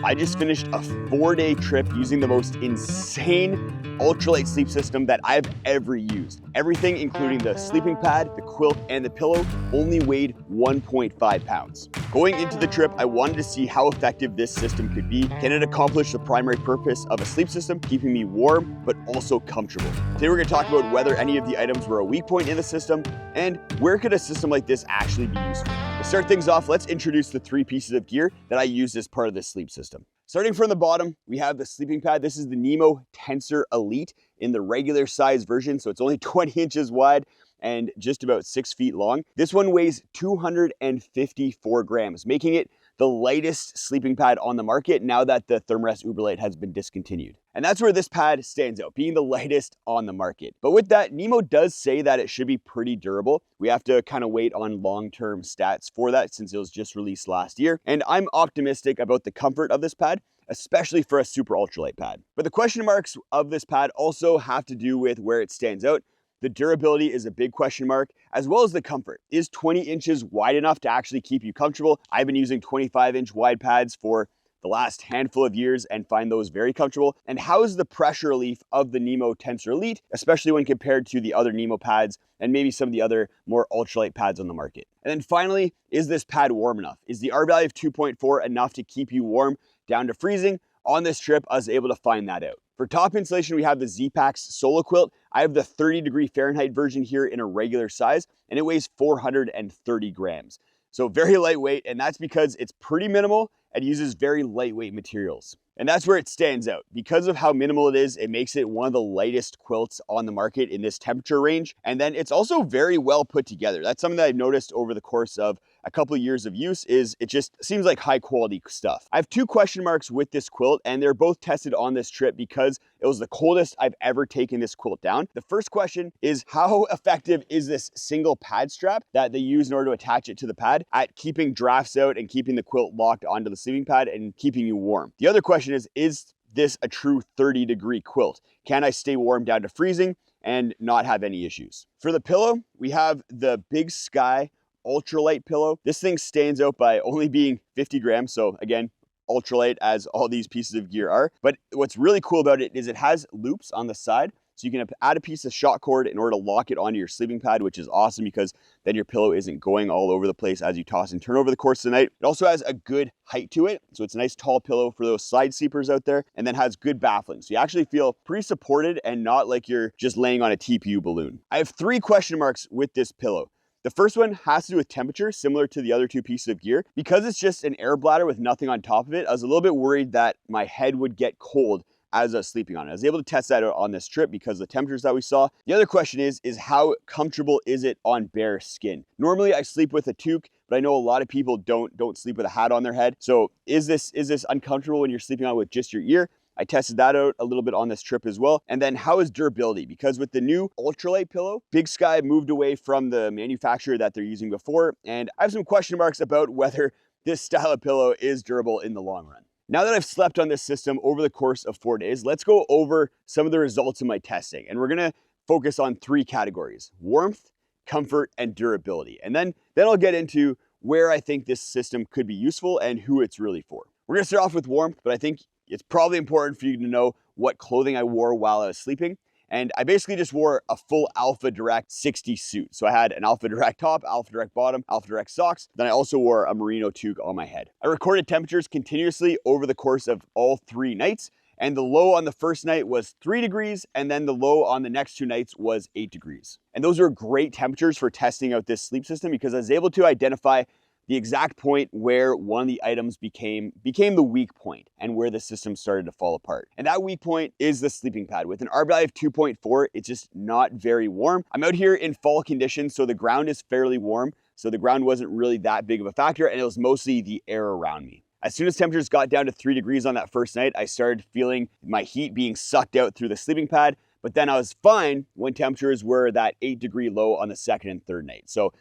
I just finished a 4-day trip using the most insane ultralight sleep system that I've ever used. Everything, including the sleeping pad, the quilt, and the pillow, only weighed 1.5 pounds. Going into the trip, I wanted to see how effective this system could be. Can it accomplish the primary purpose of a sleep system, keeping me warm, but also comfortable? Today we're going to talk about whether any of the items were a weak point in the system, and where could a system like this actually be useful. To start things off, let's introduce the 3 pieces of gear that I used as part of this sleep system. Starting from the bottom, we have the sleeping pad. This is the Nemo Tensor Elite in the regular size version, so it's only 20 inches wide and just about 6 feet long. This one weighs 254 grams, making it the lightest sleeping pad on the market now that the Thermarest Ultralight has been discontinued. And that's where this pad stands out, being the lightest on the market. But with that, Nemo does say that it should be pretty durable. We have to kind of wait on long-term stats for that since it was just released last year. And I'm optimistic about the comfort of this pad, especially for a super ultralight pad. But the question marks of this pad also have to do with where it stands out. The durability is a big question mark, as well as the comfort. Is 20 inches wide enough to actually keep you comfortable? I've been using 25-inch wide pads for the last handful of years and find those very comfortable. And how is the pressure relief of the Nemo Tensor Elite, especially when compared to the other Nemo pads and maybe some of the other more ultralight pads on the market? And then finally, is this pad warm enough? Is the R value of 2.4 enough to keep you warm down to freezing? On this trip, I was able to find that out. For top insulation, we have the Z-Pax Solo Quilt. I have the 30-degree Fahrenheit version here in a regular size, and it weighs 430 grams. So very lightweight, and that's because it's pretty minimal and uses very lightweight materials. And that's where it stands out. Because of how minimal it is, it makes it one of the lightest quilts on the market in this temperature range. And then it's also very well put together. That's something that I've noticed over the course of a couple of years of use is it just seems like high quality stuff. I have 2 question marks with this quilt, and they're both tested on this trip because it was the coldest I've ever taken this quilt down. The first question is, how effective is this single pad strap that they use in order to attach it to the pad at keeping drafts out and keeping the quilt locked onto the sleeping pad and keeping you warm? The other question is this a true 30-degree quilt? Can I stay warm down to freezing and not have any issues? For the pillow, we have the Big Sky Ultralight pillow. This thing stands out by only being 50 grams. So again, ultralight as all these pieces of gear are. But what's really cool about it is it has loops on the side. So you can add a piece of shot cord in order to lock it onto your sleeping pad, which is awesome because then your pillow isn't going all over the place as you toss and turn over the course of the night. It also has a good height to it. So it's a nice tall pillow for those side sleepers out there, and then has good baffling. So you actually feel pretty supported and not like you're just laying on a TPU balloon. I have 3 question marks with this pillow. The first one has to do with temperature, similar to the other 2 pieces of gear. Because it's just an air bladder with nothing on top of it, I was a little bit worried that my head would get cold as I was sleeping on it. I was able to test that out on this trip because of the temperatures that we saw. The other question is how comfortable is it on bare skin? Normally I sleep with a toque, but I know a lot of people don't sleep with a hat on their head. So is this uncomfortable when you're sleeping on it with just your ear? I tested that out a little bit on this trip as well. And then how is durability? Because with the new ultralight pillow, Big Sky moved away from the manufacturer that they're using before. And I have some question marks about whether this style of pillow is durable in the long run. Now that I've slept on this system over the course of 4 days, let's go over some of the results of my testing. And we're gonna focus on 3 categories: warmth, comfort, and durability. And then I'll get into where I think this system could be useful and who it's really for. We're gonna start off with warmth, but I think it's probably important for you to know what clothing I wore while I was sleeping. And I basically just wore a full Alpha Direct 60 suit. So I had an Alpha Direct top, Alpha Direct bottom, Alpha Direct socks. Then I also wore a merino toque on my head. I recorded temperatures continuously over the course of all 3 nights. And the low on the first night was 3 degrees. And then the low on the next 2 nights was 8 degrees. And those are great temperatures for testing out this sleep system because I was able to identify the exact point where one of the items became the weak point and where the system started to fall apart. And that weak point is the sleeping pad. With an R value of 2.4, it's just not very warm. I'm out here in fall conditions, so the ground is fairly warm. So the ground wasn't really that big of a factor, and it was mostly the air around me. As soon as temperatures got down to 3 degrees on that first night, I started feeling my heat being sucked out through the sleeping pad. But then I was fine when temperatures were that 8-degree low on the second and third night. So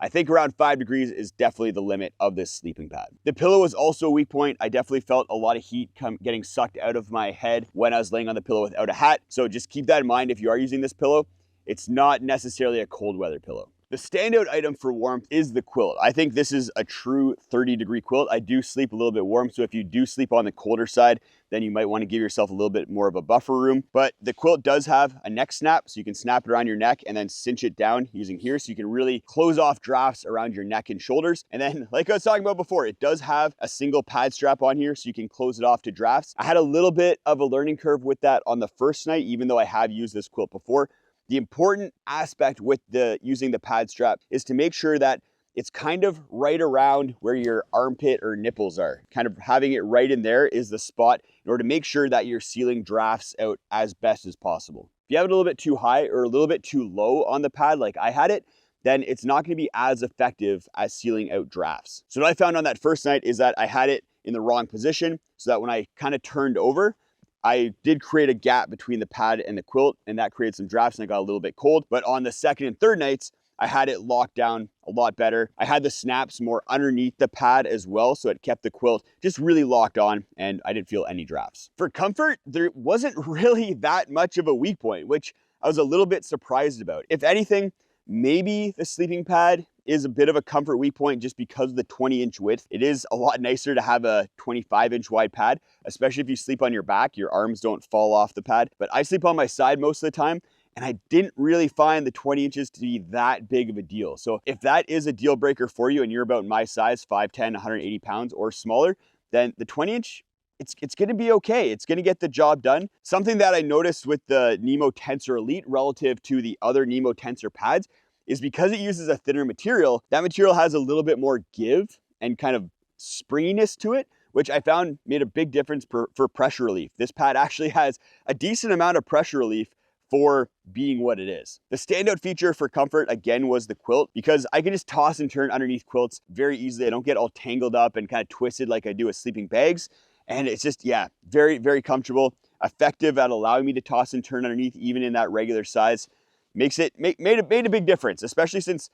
I think around 5 degrees is definitely the limit of this sleeping pad. The pillow was also a weak point. I definitely felt a lot of heat getting sucked out of my head when I was laying on the pillow without a hat. So just keep that in mind if you are using this pillow. It's not necessarily a cold weather pillow. The standout item for warmth is the quilt. I think this is a true 30-degree quilt. I do sleep a little bit warm, so if you do sleep on the colder side, then you might want to give yourself a little bit more of a buffer room. But the quilt does have a neck snap, so you can snap it around your neck and then cinch it down using here, so you can really close off drafts around your neck and shoulders. And then, like I was talking about before, it does have a single pad strap on here, so you can close it off to drafts. I had a little bit of a learning curve with that on the first night, even though I have used this quilt before. The important aspect with using the pad strap is to make sure that it's kind of right around where your armpit or nipples are. Kind of having it right in there is the spot in order to make sure that you're sealing drafts out as best as possible. If you have it a little bit too high or a little bit too low on the pad like I had it, then it's not going to be as effective as sealing out drafts. So what I found on that first night is that I had it in the wrong position, so that when I kind of turned over, I did create a gap between the pad and the quilt, and that created some drafts and I got a little bit cold. But on the second and third nights, I had it locked down a lot better. I had the snaps more underneath the pad as well, so it kept the quilt just really locked on and I didn't feel any drafts. For comfort, there wasn't really that much of a weak point, which I was a little bit surprised about. If anything, maybe the sleeping pad is a bit of a comfort weak point just because of the 20-inch width. It is a lot nicer to have a 25-inch wide pad, especially if you sleep on your back, your arms don't fall off the pad. But I sleep on my side most of the time, and I didn't really find the 20 inches to be that big of a deal. So if that is a deal breaker for you and you're about my size, 5'10", 180 pounds or smaller, then the 20-inch, it's gonna be okay. It's gonna get the job done. Something that I noticed with the Nemo Tensor Elite relative to the other Nemo Tensor pads is because it uses a thinner material, that material has a little bit more give and kind of springiness to it, which I found made a big difference for pressure relief. This pad actually has a decent amount of pressure relief for being what it is. The standout feature for comfort, again, was the quilt, because I can just toss and turn underneath quilts very easily. I don't get all tangled up and kind of twisted like I do with sleeping bags. And it's just, yeah, very, very comfortable, effective at allowing me to toss and turn underneath, even in that regular size. Made a big difference, especially since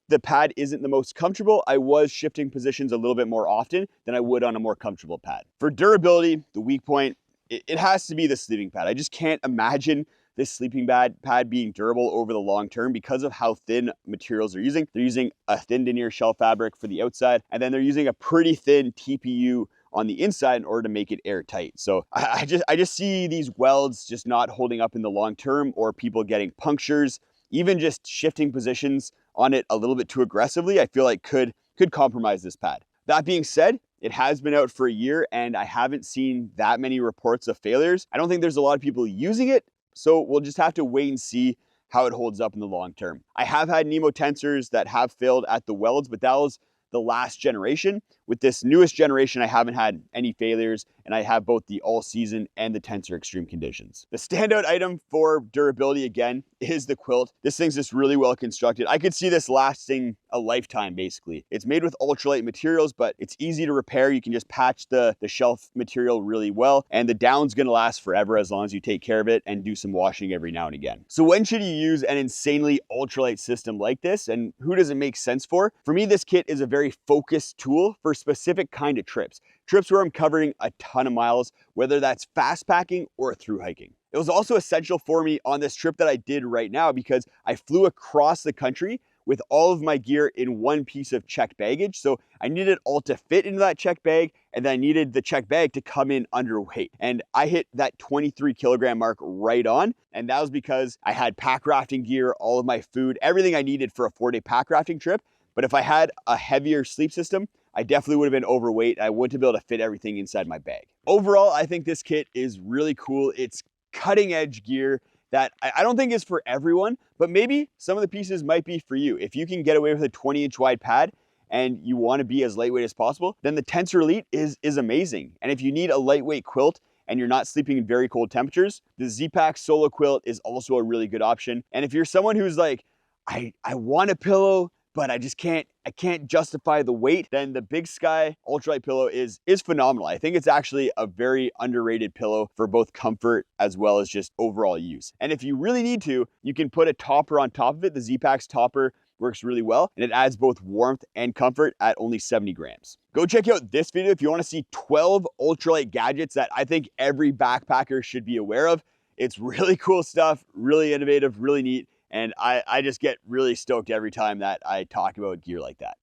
the pad isn't the most comfortable. I was shifting positions a little bit more often than I would on a more comfortable pad. For durability, the weak point, it has to be the sleeping pad. I just can't imagine this sleeping pad being durable over the long term because of how thin materials they're using. They're using a thin denier shell fabric for the outside, and then they're using a pretty thin TPU on the inside in order to make it airtight. So I just see these welds just not holding up in the long term, or people getting punctures. Even just shifting positions on it a little bit too aggressively, I feel like could compromise this pad. That being said, it has been out for a year and I haven't seen that many reports of failures. I don't think there's a lot of people using it, so we'll just have to wait and see how it holds up in the long term. I have had Nemo Tensors that have failed at the welds, but that was the last generation. With this newest generation, I haven't had any failures, and I have both the all season and the Tensor extreme conditions. The standout item for durability, again, is the quilt. This thing's just really well constructed. I could see this lasting a lifetime, basically. It's made with ultralight materials, but it's easy to repair. You can just patch the shelf material really well, and the down's gonna last forever as long as you take care of it and do some washing every now and again. So when should you use an insanely ultralight system like this, and who does it make sense for? For me, this kit is a very focused tool for specific kind of trips where I'm covering a ton of miles, whether that's fast packing or through hiking. It was also essential for me on this trip that I did right now because I flew across the country with all of my gear in one piece of checked baggage. So I needed it all to fit into that checked bag, and then I needed the checked bag to come in underweight. And I hit that 23 kilogram mark right on. And that was because I had pack rafting gear, all of my food, everything I needed for a 4-day pack rafting trip. But if I had a heavier sleep system, I definitely would have been overweight. I wouldn't have been able to fit everything inside my bag. Overall, I think this kit is really cool. It's cutting edge gear that I don't think is for everyone, but maybe some of the pieces might be for you. If you can get away with a 20-inch wide pad and you want to be as lightweight as possible, then the Tensor Elite is amazing. And if you need a lightweight quilt and you're not sleeping in very cold temperatures, the Z-Pack Solo Quilt is also a really good option. And if you're someone who's like, I want a pillow, but I can't justify the weight, then the Big Sky Ultralight pillow is phenomenal. I think it's actually a very underrated pillow for both comfort as well as just overall use. And if you really need to, you can put a topper on top of it. The Z-Pack's topper works really well, and it adds both warmth and comfort at only 70 grams. Go check out this video if you want to see 12 ultralight gadgets that I think every backpacker should be aware of. It's really cool stuff, really innovative, really neat, And I just get really stoked every time that I talk about gear like that.